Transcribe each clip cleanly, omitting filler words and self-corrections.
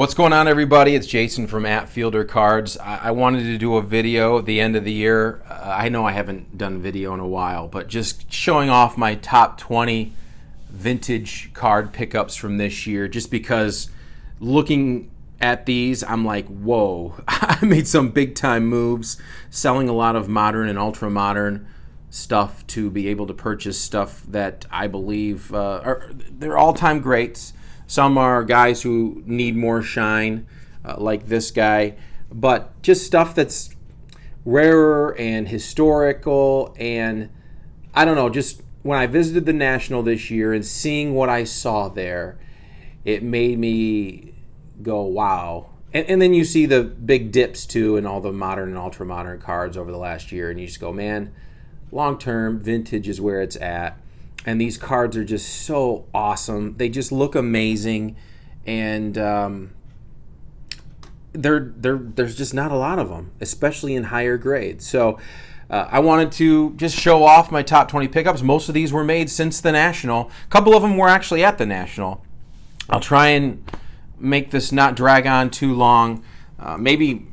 What's going on, everybody? It's Jason from @Fielder Cards. I wanted to do a video at the end of the year. I know I haven't done video in a while, but just showing off my top 20 vintage card pickups from this year, just because looking at these, I'm like, whoa, I made some big time moves, selling a lot of modern and ultra modern stuff to be able to purchase stuff that I believe they're all-time greats. Some are guys who need more shine, like this guy, but just stuff that's rarer and historical. And I don't know, just when I visited the National this year and seeing what I saw there, it made me go, wow. And then you see the big dips too in all the modern and ultra modern cards over the last year, and you just go, man, long term, vintage is where it's at. And these cards are just so awesome. They just look amazing, and there's just not a lot of them, especially in higher grades. So I wanted to just show off my top 20 pickups. Most of these were made since the National. A couple of them were actually at the National. I'll try and make this not drag on too long. Maybe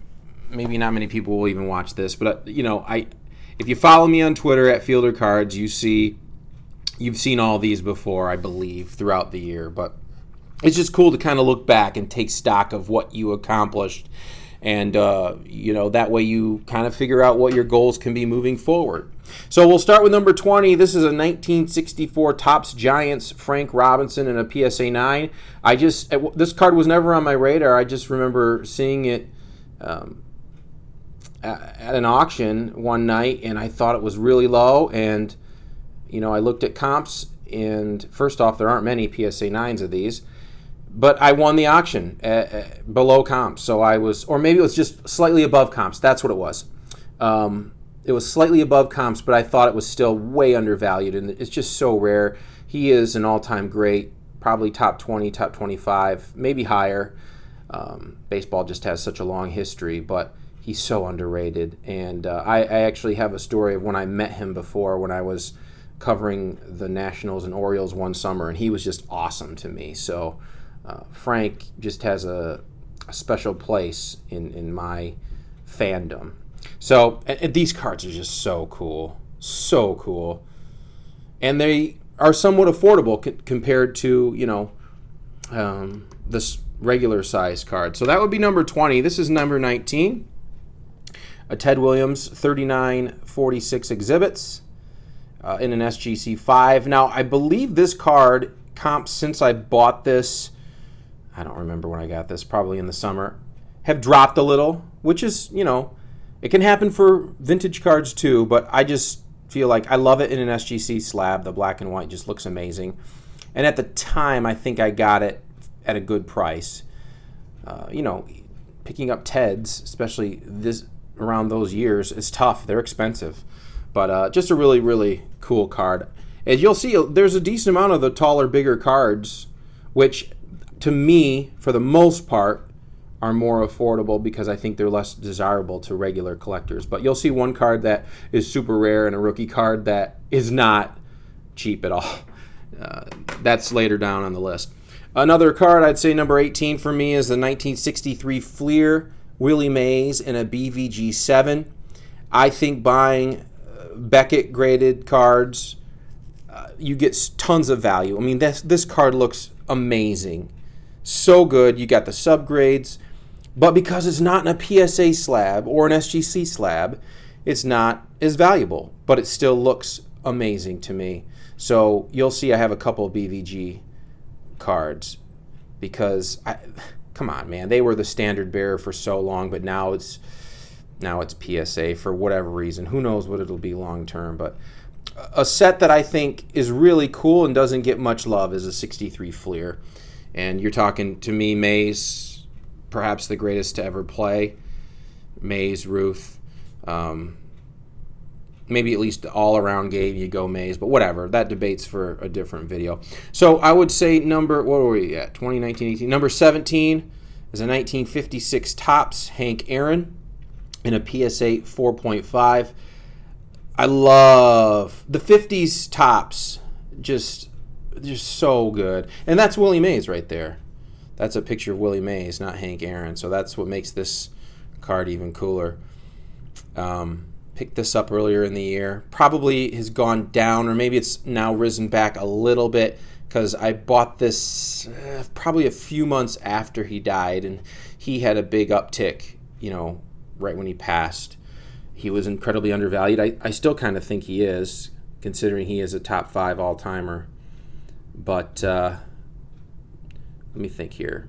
not many people will even watch this, but if you follow me on Twitter @Fielder Cards, you've seen all these before, I believe, throughout the year. But it's just cool to kind of look back and take stock of what you accomplished. And, that way you kind of figure out what your goals can be moving forward. So we'll start with number 20. This is a 1964 Topps Giants Frank Robinson in a PSA 9. This card was never on my radar. I just remember seeing it at an auction one night, and I thought it was really low. And I looked at comps, and first off, there aren't many PSA 9s of these, but I won the auction below comps. So or maybe it was just slightly above comps. That's what it was. It was slightly above comps, but I thought it was still way undervalued, and it's just so rare. He is an all-time great, probably top 20, top 25, maybe higher. Baseball just has such a long history, but he's so underrated. And I actually have a story of when I met him before, when I was covering the Nationals and Orioles one summer, and he was just awesome to me. So Frank just has a special place in my fandom. So and these cards are just so cool, and they are somewhat affordable compared to this regular size card. So that would be number 20. This is number 19, a Ted Williams 3946 exhibits. In an SGC 5. Now, I believe this card comps since I bought this, I don't remember when I got this, probably in the summer, have dropped a little, which is, it can happen for vintage cards too, but I just feel like I love it in an SGC slab. The black and white just looks amazing. And at the time, I think I got it at a good price. Picking up Teds, especially around those years, it's tough. They're expensive. But just a really, really cool card. As you'll see, there's a decent amount of the taller, bigger cards, which to me, for the most part, are more affordable because I think they're less desirable to regular collectors. But you'll see one card that is super rare and a rookie card that is not cheap at all. That's later down on the list. Another card, I'd say number 18 for me, is the 1963 Fleer Willie Mays in a BVG 7. I think buying Beckett graded cards, you get tons of value. I mean, this card looks amazing, so good. You got the subgrades, but because it's not in a PSA slab or an SGC slab, it's not as valuable, but it still looks amazing to me. So you'll see I have a couple of BVG cards because come on, man, they were the standard bearer for so long, but now it's PSA for whatever reason. Who knows what it'll be long term, but a set that I think is really cool and doesn't get much love is a 63 Fleer. And you're talking, to me, Mays, perhaps the greatest to ever play. Mays, Ruth, maybe at least all-around game you go Mays, but whatever. That debate's for a different video. So I would say what were we at? 2019, 18. Number 17 is a 1956 Topps Hank Aaron in a PSA 4.5. I love the 50s Topps. Just so good. And that's Willie Mays right there. That's a picture of Willie Mays, not Hank Aaron. So that's what makes this card even cooler. Picked this up earlier in the year. Probably has gone down, or maybe it's now risen back a little bit, because I bought this probably a few months after he died, and he had a big uptick, right when he passed. He was incredibly undervalued. I still kind of think he is, considering he is a top 5 all-timer. But let me think here.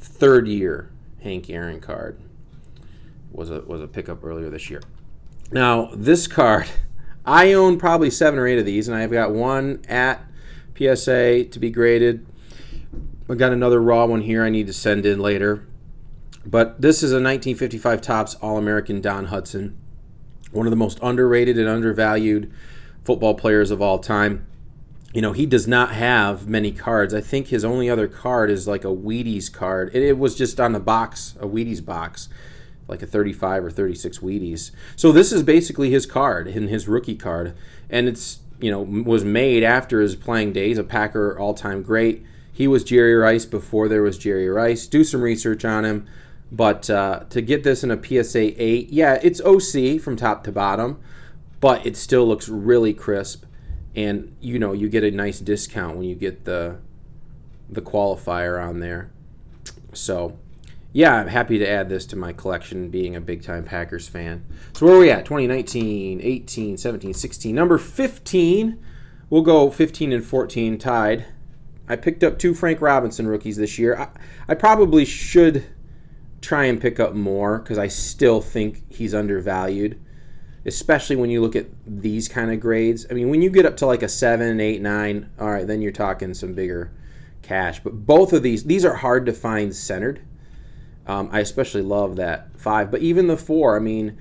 3rd year Hank Aaron card was a pickup earlier this year. Now, this card, I own probably 7 or 8 of these, and I've got one at PSA to be graded. I've got another raw one here I need to send in later. But this is a 1955 Topps All-American Don Hudson, one of the most underrated and undervalued football players of all time. He does not have many cards. I think his only other card is like a Wheaties card. It was just on the box, a Wheaties box, like a 35 or 36 Wheaties. So this is basically his card, his rookie card. And it's, was made after his playing days, a Packer all-time great. He was Jerry Rice before there was Jerry Rice. Do some research on him. But to get this in a PSA 8, yeah, it's OC from top to bottom, but it still looks really crisp. And, you get a nice discount when you get the qualifier on there. So, yeah, I'm happy to add this to my collection, being a big-time Packers fan. So where are we at? 2019, 18, 17, 16. Number 15, we'll go 15 and 14 tied. I picked up 2 Frank Robinson rookies this year. I probably should try and pick up more, because I still think he's undervalued, especially when you look at these kind of grades. I mean, when you get up to like a 7, 8, 9, all right, then you're talking some bigger cash. But both of these are hard to find centered. I especially love that 5. But even the 4, I mean,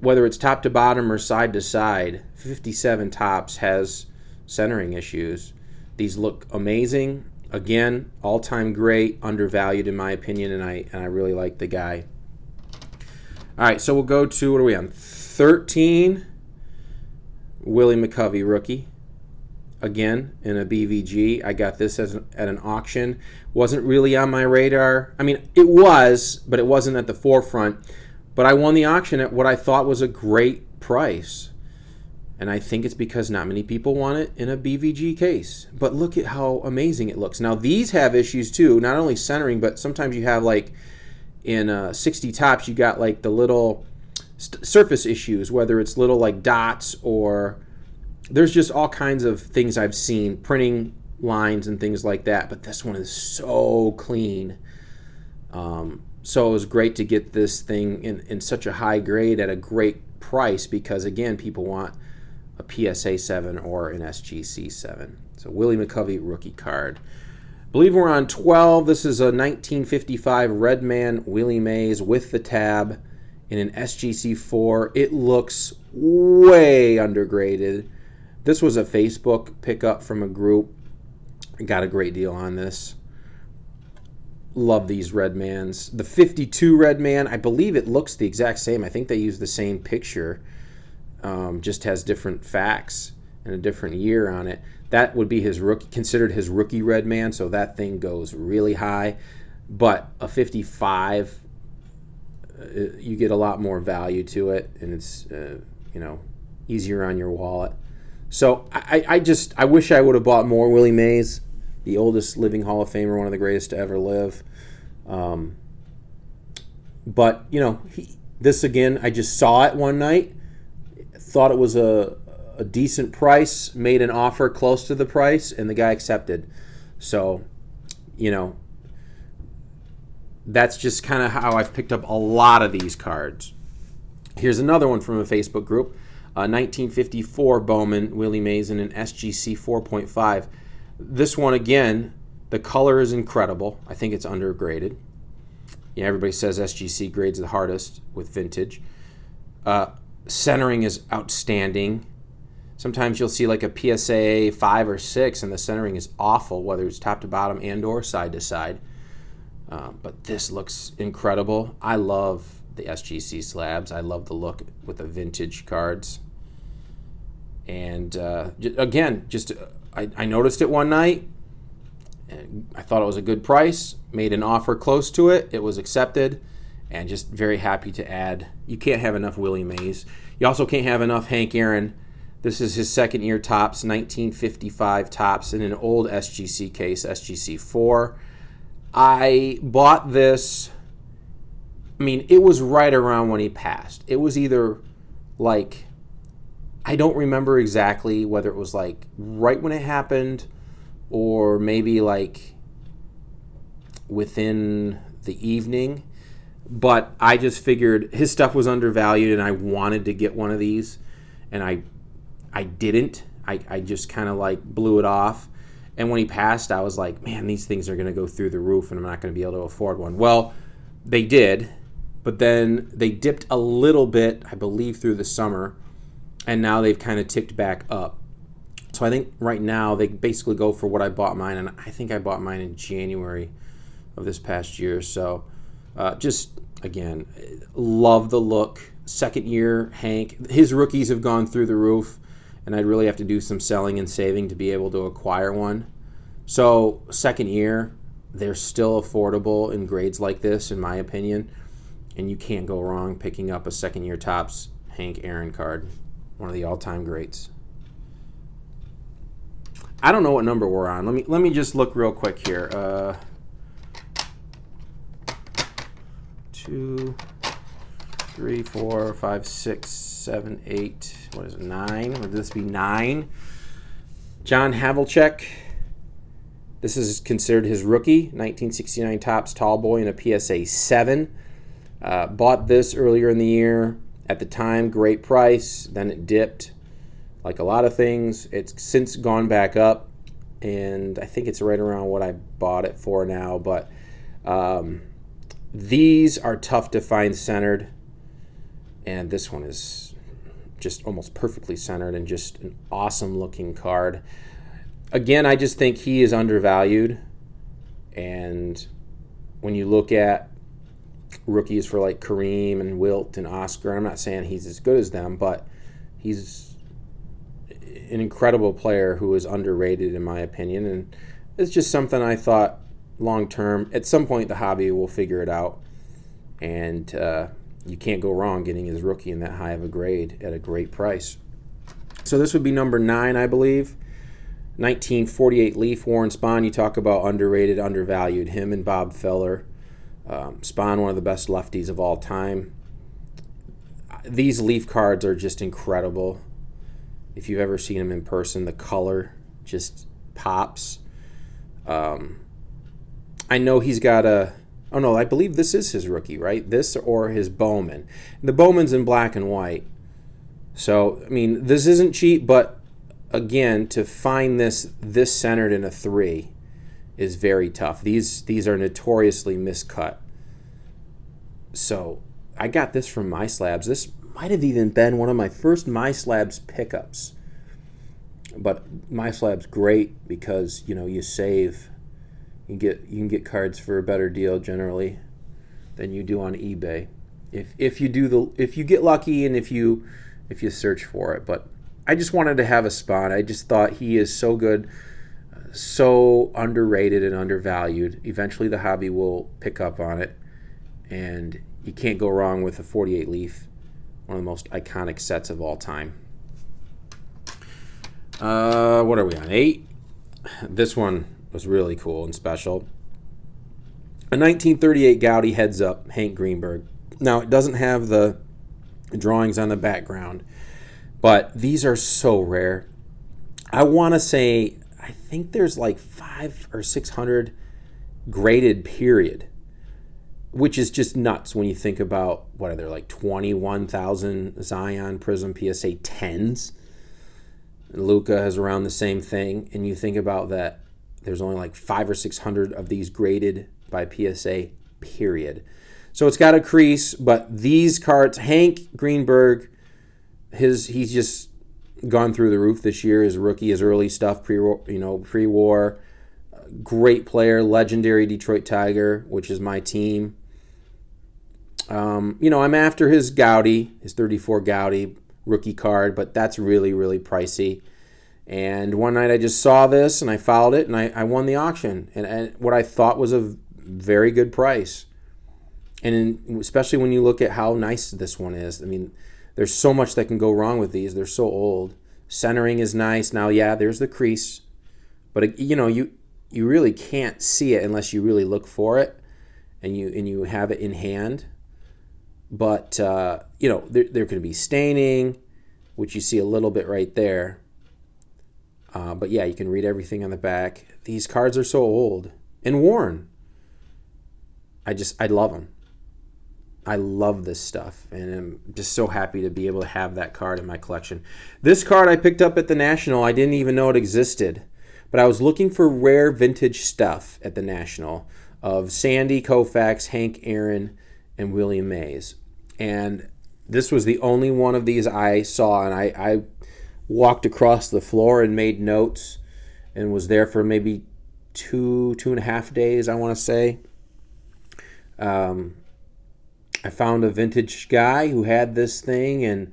whether it's top to bottom or side to side, 57 Topps has centering issues. These look amazing. Again, all-time great, undervalued in my opinion, and I really like the guy. All right, so we'll go to, what are we on? 13, Willie McCovey rookie. Again, in a BVG. I got this at an auction. Wasn't really on my radar. I mean, it was, but it wasn't at the forefront. But I won the auction at what I thought was a great price. And I think it's because not many people want it in a BVG case. But look at how amazing it looks. Now, these have issues too, not only centering, but sometimes you have, like, in 60 Topps, you got, like, the little surface issues, whether it's little, like, dots, or there's just all kinds of things I've seen, printing lines and things like that. But this one is so clean. So it was great to get this thing in such a high grade at a great price, because, again, people want a PSA 7 or an SGC 7. So Willie McCovey rookie card. I believe we're on 12. This is a 1955 Redman Willie Mays with the tab in an SGC 4. It looks way undergraded. This was a Facebook pickup from a group. I got a great deal on this. Love these Redmans. The 52 Redman, I believe it looks the exact same. I think they use the same picture. Just has different facts and a different year on it. That would be considered his rookie Redman, so that thing goes really high. But a 55, you get a lot more value to it, and it's easier on your wallet. So I wish I would have bought more Willie Mays, the oldest living Hall of Famer, one of the greatest to ever live. But this again, I just saw it one night. Thought it was a decent price, made an offer close to the price, and the guy accepted. So, that's just kind of how I've picked up a lot of these cards. Here's another one from a Facebook group. 1954 Bowman Willie Mays in an SGC 4.5. This one, again, the color is incredible. I think it's undergraded. Yeah, everybody says SGC grades the hardest with vintage. Centering is outstanding. Sometimes you'll see like a PSA 5 or 6 and the centering is awful, whether it's top to bottom and or side to side. But this looks incredible. I love the SGC slabs. I love the look with the vintage cards. And again, I noticed it one night. I thought it was a good price, made an offer close to it. It was accepted, and just very happy to add. You can't have enough Willie Mays. You also can't have enough Hank Aaron. This is his second year Topps, 1955 Topps in an old SGC case, SGC 4. I bought this, it was right around when he passed. It was either like, I don't remember exactly whether it was like right when it happened or maybe like within the evening. But I just figured his stuff was undervalued and I wanted to get one of these. And I didn't. I just kind of like blew it off. And when he passed, I was like, man, these things are going to go through the roof and I'm not going to be able to afford one. Well, they did. But then they dipped a little bit, I believe, through the summer. And now they've kind of ticked back up. So I think right now they basically go for what I bought mine. And I think I bought mine in January of this past year. So just, again, love the look. Second year, Hank. His rookies have gone through the roof. And I'd really have to do some selling and saving to be able to acquire one. So second year, they're still affordable in grades like this, in my opinion. And you can't go wrong picking up a second year Topps Hank Aaron card. One of the all-time greats. I don't know what number we're on. Let me just look real quick here. 2, 3, 4, 5, 6, 7, 8. What is it? 9? Would this be 9? John Havlicek. This is considered his rookie, 1969 Topps Tall Boy in a PSA 7. Bought this earlier in the year. At the time, great price. Then it dipped. Like a lot of things, it's since gone back up. And I think it's right around what I bought it for now. But these are tough to find centered. And this one is just almost perfectly centered and just an awesome looking card. Again, I just think he is undervalued. And when you look at rookies for like Kareem and Wilt and Oscar, I'm not saying he's as good as them, but he's an incredible player who is underrated in my opinion. And it's just something I thought long term, at some point the hobby will figure it out. And you can't go wrong getting his rookie in that high of a grade at a great price. So this would be number 9, I believe. 1948 Leaf, Warren Spahn. You talk about underrated, undervalued. Him and Bob Feller. Spahn, one of the best lefties of all time. These Leaf cards are just incredible. If you've ever seen them in person, the color just pops. I know he's got a... Oh, no, I believe this is his rookie, right? This or his Bowman. The Bowman's in black and white. So, this isn't cheap, but again, to find this centered in a 3 is very tough. These are notoriously miscut. So, I got this from My Slabs. This might have even been one of my first My Slabs pickups. But My Slabs great because, you save... You can get cards for a better deal generally than you do on eBay. If you get lucky and if you search for it. But I just wanted to have a spot. I just thought he is so good, so underrated and undervalued. Eventually the hobby will pick up on it, and you can't go wrong with a 48 Leaf, one of the most iconic sets of all time. What are we on? 8. This one was really cool and special. A 1938 Gowdy heads up Hank Greenberg. Now, it doesn't have the drawings on the background, but these are so rare. I want to say, I think there's like 500 or 600 graded, period, which is just nuts when you think about, what are there, like 21,000 Zion Prism PSA 10s? Luka has around the same thing, and you think about that. There's only like 500 or 600 of these graded by PSA, period. So it's got a crease, but these cards, Hank Greenberg, he's just gone through the roof this year. His rookie, his early stuff, pre-war, great player, legendary Detroit Tiger, which is my team. I'm after his Gowdy, his 34 Gowdy rookie card, but that's really, really pricey. And one night I just saw this and I followed it and I won the auction. And what I thought was a very good price. And especially when you look at how nice this one is. I mean, there's so much that can go wrong with these. They're so old. Centering is nice. Now, yeah, there's the crease. But, you really can't see it unless you really look for it and you have it in hand. But, there could be staining, which you see a little bit right there. But, yeah, you can read everything on the back. These cards are so old and worn. I love them. I love this stuff, and I'm just so happy to be able to have that card in my collection. This card I picked up at the National. I didn't even know it existed, but I was looking for rare vintage stuff at the National of Sandy Koufax, Hank Aaron, and William Mays. And this was the only one of these I saw, and I walked across the floor and made notes and was there for maybe two and a half days, I want to say. I found a vintage guy who had this thing, and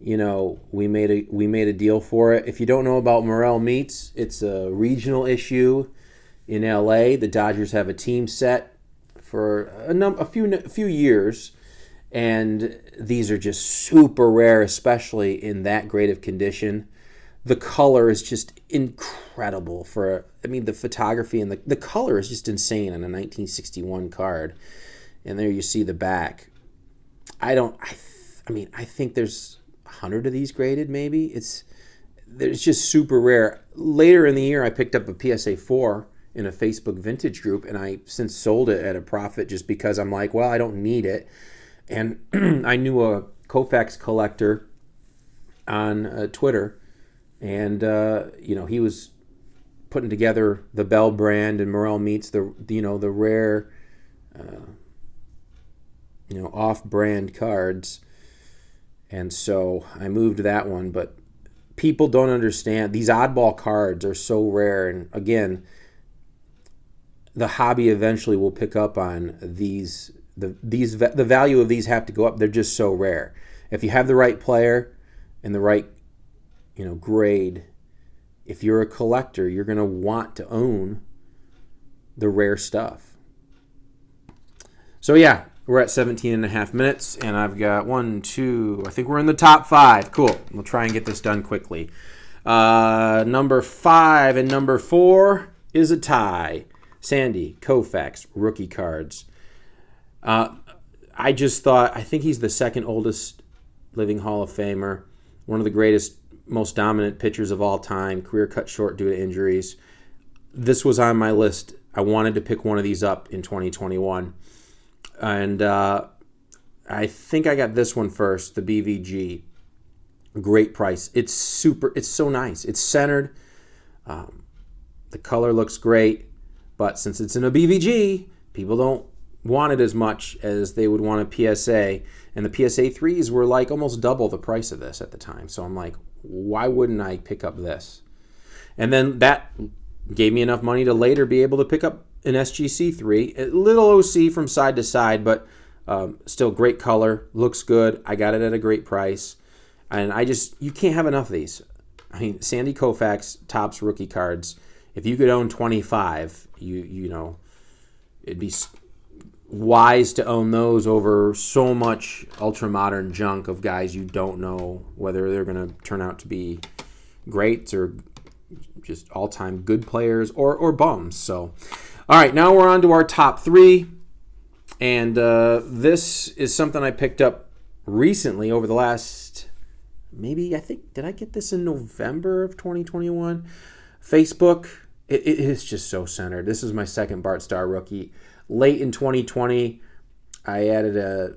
we made a deal for it. If you don't know about Morel Meats, it's a regional issue in LA. The Dodgers have a team set for a few years, and these are just super rare, especially in that great of condition. The color is just incredible. The photography and the color is just insane on a 1961 card. And there you see the back. I think there's 100 of these graded, maybe. It's just super rare. Later in the year, I picked up a PSA 4 in a Facebook vintage group, and I since sold it at a profit just because I'm like, well, I don't need it. And I knew a Koufax collector on Twitter, and he was putting together the Bell brand and Morel Meats, the rare off-brand cards. And so I moved that one. But people don't understand. These oddball cards are so rare. And again, the hobby eventually will pick up on these. The value of these have to go up. They're just so rare. If you have the right player and the right grade, if you're a collector, you're going to want to own the rare stuff. So yeah, we're at 17 and a half minutes, and I've got I think we're in the top 5. Cool. We'll try and get this done quickly. Number 5 and number 4 is a tie. Sandy Koufax rookie cards. I think he's the second oldest living Hall of Famer, one of the greatest, most dominant pitchers of all time, career cut short due to injuries. This was on my list. I wanted to pick one of these up in 2021. And I think I got this one first, the BVG. Great price. It's so nice. It's centered. The color looks great. But since it's in a BVG, people don't want it as much as they would want a PSA. And the PSA 3s were like almost double the price of this at the time. So I'm like, why wouldn't I pick up this? And then that gave me enough money to later be able to pick up an SGC 3. A little OC from side to side, but still great color. Looks good. I got it at a great price. And you can't have enough of these. I mean, Sandy Koufax, Topps rookie cards. If you could own 25, it'd be wise to own those over so much ultra-modern junk of guys you don't know whether they're going to turn out to be greats or just all-time good players or bums. So, all right, now we're on to our top 3. And this is something I picked up recently over the last, did I get this in November of 2021? Facebook, it is just so centered. This is my second Bart Starr rookie. Late in 2020, I added a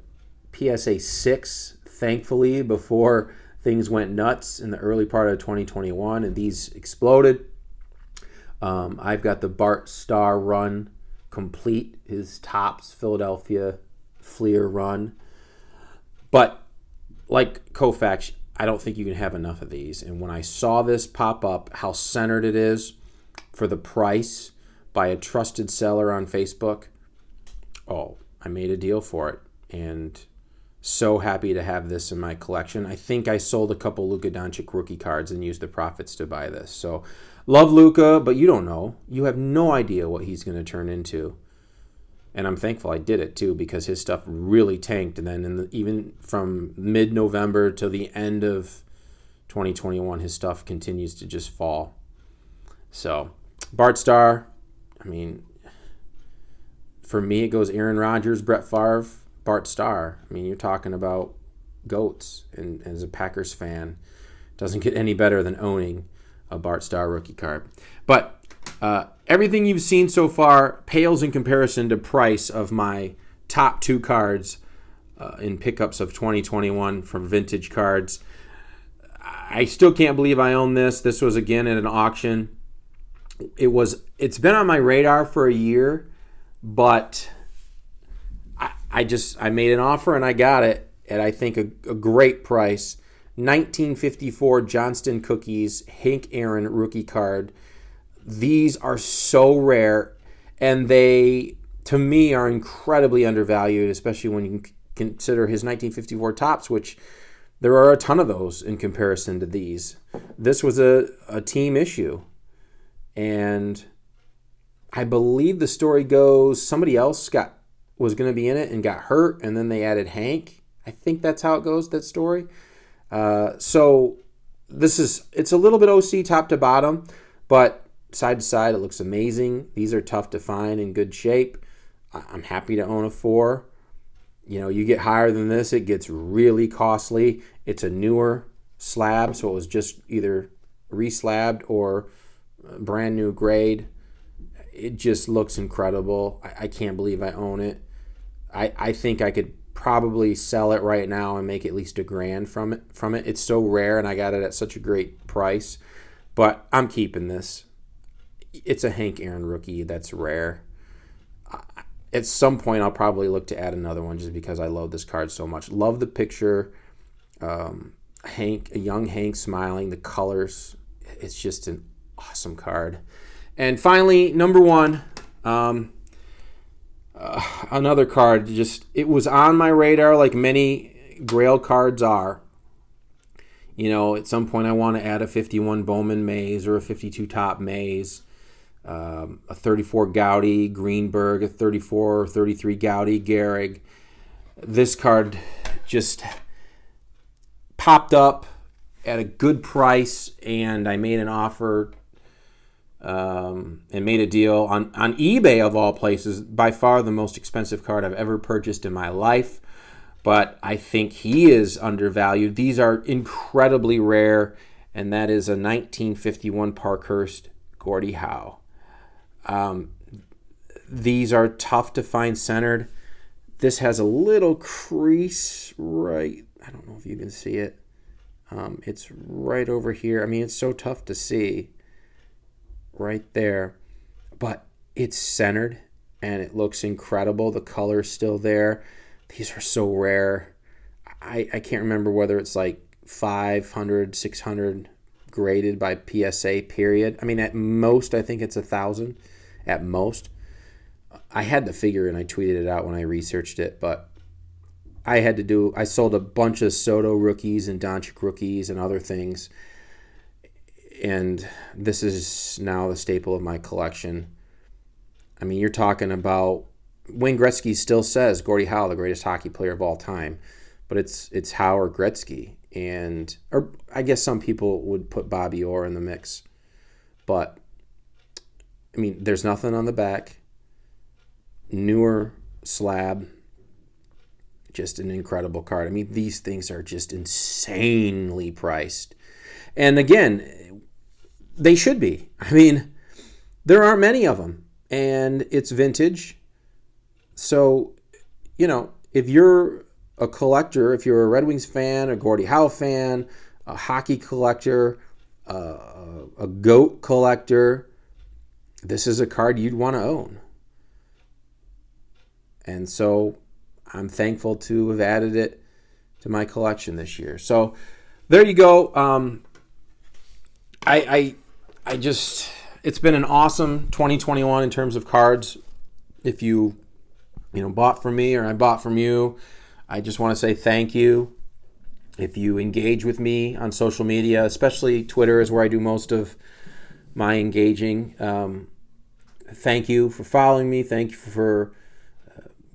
PSA 6, thankfully, before things went nuts in the early part of 2021, and these exploded. I've got the Bart Starr run complete, his Topps Philadelphia Fleer run. But like Koufax, I don't think you can have enough of these. And when I saw this pop up, how centered it is for the price by a trusted seller on Facebook, I made a deal for it. And so happy to have this in my collection. I think I sold a couple Luka Doncic rookie cards and used the profits to buy this. So love Luka, but you don't know. You have no idea what he's going to turn into. And I'm thankful I did it too, because his stuff really tanked. And then even from mid-November to the end of 2021, his stuff continues to just fall. So Bart Starr, I mean, for me, it goes Aaron Rodgers, Brett Favre, Bart Starr. I mean, you're talking about GOATs. And as a Packers fan, it doesn't get any better than owning a Bart Starr rookie card. But everything you've seen so far pales in comparison to price of my top 2 cards in pickups of 2021 from vintage cards. I still can't believe I own this. This was, again, at an auction. It's been on my radar for a year, but I made an offer and I got it at, I think, a great price. 1954 Johnston Cookies Hank Aaron rookie card. These are so rare, and they, to me, are incredibly undervalued, especially when you consider his 1954 tops, which there are a ton of those in comparison to these. This was a team issue, and I believe the story goes somebody else was going to be in it and got hurt, and then they added Hank. I think that's how it goes, that story. So it's a little bit OC top to bottom, but side to side, it looks amazing. These are tough to find in good shape. I'm happy to own a 4. You get higher than this, it gets really costly. It's a newer slab, so it was just either reslabbed or brand new grade. It just looks incredible. I can't believe I own it. I think I could probably sell it right now and make at least $1,000 from it. It's so rare, and I got it at such a great price. But I'm keeping this. It's a Hank Aaron rookie that's rare. At some point, I'll probably look to add another one just because I love this card so much. Love the picture. A young Hank smiling, the colors. It's just an awesome card. And finally, number 1, another card. It was on my radar like many Grail cards are. At some point I want to add a 51 Bowman Mays or a 52 Top Mays. A 34 Gowdy Greenberg, a 34 or 33 Gowdy Gehrig. This card just popped up at a good price, and I made an offer and made a deal on eBay, of all places. By far the most expensive card I've ever purchased in my life, but I think he is undervalued. These are incredibly rare, and that is a 1951 Parkhurst Gordie Howe. These are tough to find centered. This has a little crease right, I don't know if you can see it. It's right over here. I mean, it's so tough to see right there, but it's centered and it looks incredible. The color's still there. These are so rare. I can't remember whether it's like 500, 600 graded by PSA period. I mean, at most, I think it's 1,000 at most. I had the figure and I tweeted it out when I researched it, but I sold a bunch of Soto rookies and Doncic rookies and other things, and this is now the staple of my collection. I mean, you're talking about, Wayne Gretzky still says Gordie Howe, the greatest hockey player of all time, but it's Howe or Gretzky. Or I guess some people would put Bobby Orr in the mix. But, I mean, there's nothing on the back. Newer slab. Just an incredible card. I mean, these things are just insanely priced. And again, they should be. I mean, there aren't many of them. And it's vintage. So, if you're a collector, if you're a Red Wings fan, a Gordie Howe fan, a hockey collector, a GOAT collector, this is a card you'd want to own. And so I'm thankful to have added it to my collection this year. So there you go. It's been an awesome 2021 in terms of cards. If you bought from me or I bought from you, I just want to say thank you. If you engage with me on social media, especially Twitter is where I do most of my engaging. Thank you for following me. Thank you for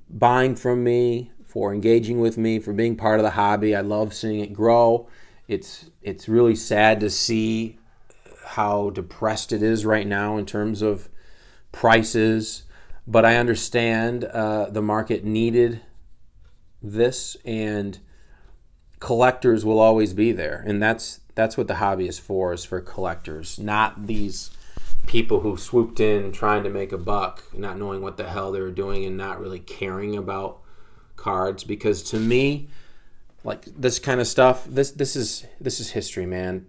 buying from me, for engaging with me, for being part of the hobby. I love seeing it grow. It's really sad to see how depressed it is right now in terms of prices, but I understand the market needed this, and collectors will always be there, and that's what the hobby is for collectors, not these people who swooped in trying to make a buck, not knowing what the hell they were doing and not really caring about cards. Because to me, like this kind of stuff, this is history, man.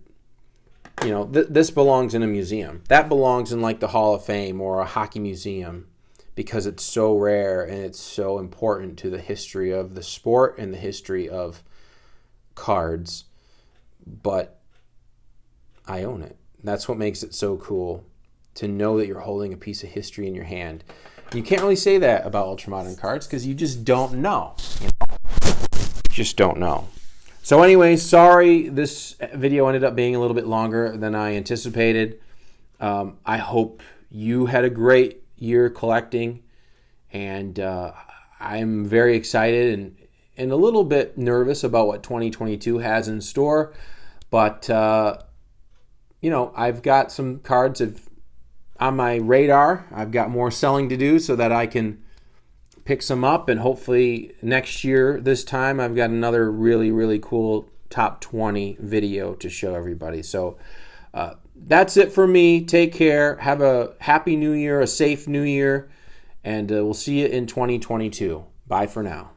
You know, this belongs in a museum. That belongs in like the Hall of Fame or a hockey museum, because it's so rare and it's so important to the history of the sport and the history of cards. But I own it. That's what makes it so cool, to know that you're holding a piece of history in your hand. You can't really say that about ultramodern cards because you just don't know. You just don't know. So anyway, sorry this video ended up being a little bit longer than I anticipated. I hope you had a great year collecting, and I'm very excited and a little bit nervous about what 2022 has in store. But, you know, I've got some cards on my radar. I've got more selling to do so that I can pick some up, and hopefully next year this time I've got another really, really cool top 20 video to show everybody. So that's it for me. Take care. Have a happy new year, a safe new year, and we'll see you in 2022. Bye for now.